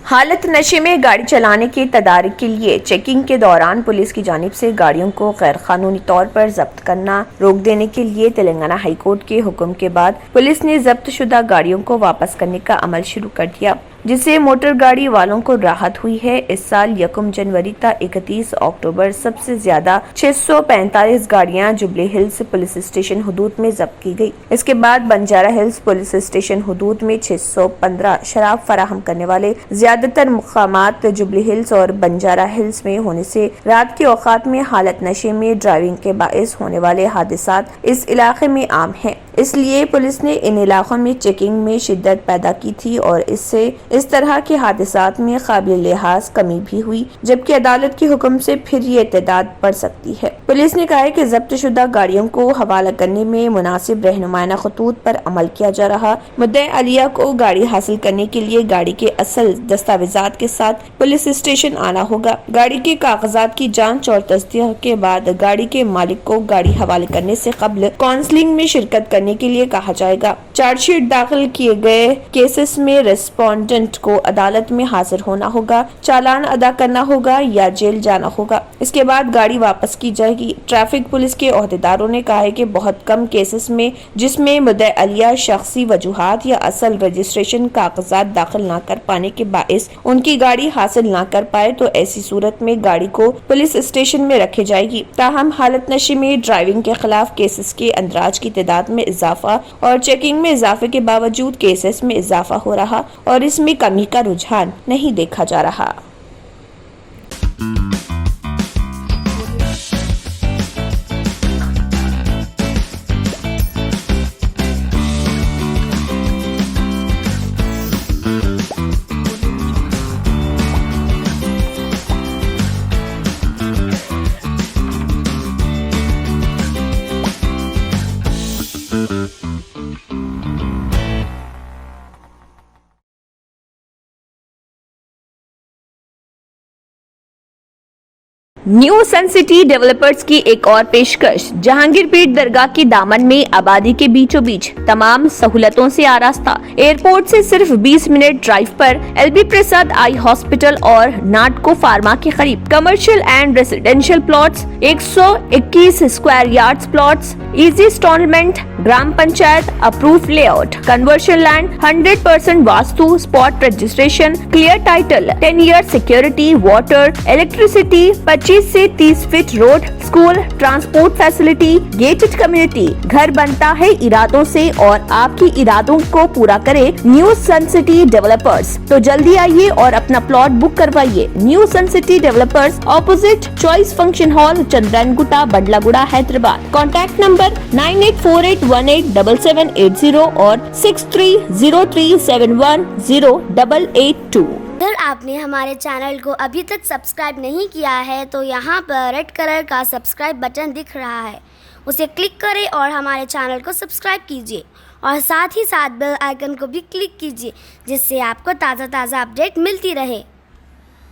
हालत नशे में गाड़ी चलाने के तदारुक के लिए चेकिंग के दौरान पुलिस की जानिब से गाड़ियों को गैर कानूनी तौर पर जब्त करना रोक देने के लिए तेलंगाना हाई कोर्ट के हुक्म के बाद पुलिस ने जब्त शुदा गाड़ियों को वापस करने का अमल शुरू कर दिया, जिससे मोटर गाड़ी वालों को राहत हुई है। इस साल 1 जनवरी ता 31 अक्टूबर सबसे ज्यादा 645 गाड़ियां जुबली हिल्स पुलिस स्टेशन हुदूद में जब्त की गई। इसके बाद बंजारा हिल्स पुलिस स्टेशन हुदूद में 615 शराब फराहम करने वाले ज्यादातर मुकामात जुबली हिल्स और बंजारा हिल्स में होने से रात के औकात में हालत नशे में ड्राइविंग के बाइस होने वाले हादसात इस इलाके में आम हैं। इसलिए पुलिस ने इन इलाकों में चेकिंग में शिद्दत पैदा की थी और इससे इस तरह के हादसात में काबिल लिहाज कमी भी हुई, जबकि अदालत के हुक्म से फिर ये तादाद बढ़ सकती है। पुलिस ने कहा है कि जब्त शुदा गाड़ियों को हवाला करने में मुनासिब रहनुमाना खतूत पर अमल किया जा रहा। मुद्दे अलिया को गाड़ी हासिल करने के लिए गाड़ी के असल दस्तावेजात के साथ पुलिस स्टेशन आना होगा। गाड़ी के कागजात की जाँच और तस्दीक के बाद गाड़ी के मालिक को गाड़ी हवाले करने से कबल काउंसलिंग में शिरकत करने के लिए कहा जाएगा। चार्जशीट दाखिल किए गए केसेस में रेस्पोंडेंट को अदालत में हाजिर होना होगा, चालान अदा करना होगा या जेल जाना होगा। इसके बाद गाड़ी वापस की जाएगी। ट्रैफिक पुलिस के ओहदेदारों ने कहा है कि बहुत कम केसेस में जिसमें मुद्दे अलिया शख्सी वजूहात या असल रजिस्ट्रेशन कागजात दाखिल न कर पाने के बाइस उनकी गाड़ी हासिल न कर पाए तो ऐसी सूरत में गाड़ी को पुलिस स्टेशन में रखी जाएगी। ताहम हालत नशे में ड्राइविंग के खिलाफ केसेस के अंदराज की तादाद में इजाफा और चेकिंग में इजाफे के बावजूद केसेस में इजाफा हो रहा और इसमें कमी का रुझान नहीं देखा जा रहा। न्यू सन सिटी डेवलपर्स की एक और पेशकश। जहांगीरपीर दरगाह के दामन में आबादी के बीचों बीच तमाम सहूलतों से आरास्ता, एयरपोर्ट से सिर्फ 20 मिनट ड्राइव पर LB प्रसाद आई हॉस्पिटल और नाटको फार्मा के करीब commercial and residential plots, 121 square yards plots, easy instalment, gram panchayat approve layout, conversion land, 100% vastu, spot registration, clear title, 10 year security, water, electricity, 25 से 30 feet road, school, transport facility, gated community. घर बनता है इरादों से और आपकी इरादों को पूरा करे न्यू सन सिटी डेवलपर्स। तो जल्दी आइए और अपना प्लॉट बुक करवाइए। New sun city developers, opposite choice function hall, Chandrayangutta, Badlaguda, Hyderabad. Contact number 9848187780 और 6303710882। अगर आपने हमारे चैनल को अभी तक सब्सक्राइब नहीं किया है तो यहाँ पर रेड कलर का सब्सक्राइब बटन दिख रहा है, उसे क्लिक करें और हमारे चैनल को सब्सक्राइब कीजिए और साथ ही साथ बेल आइकन को भी क्लिक कीजिए, जिससे आपको ताज़ा अपडेट मिलती रहे।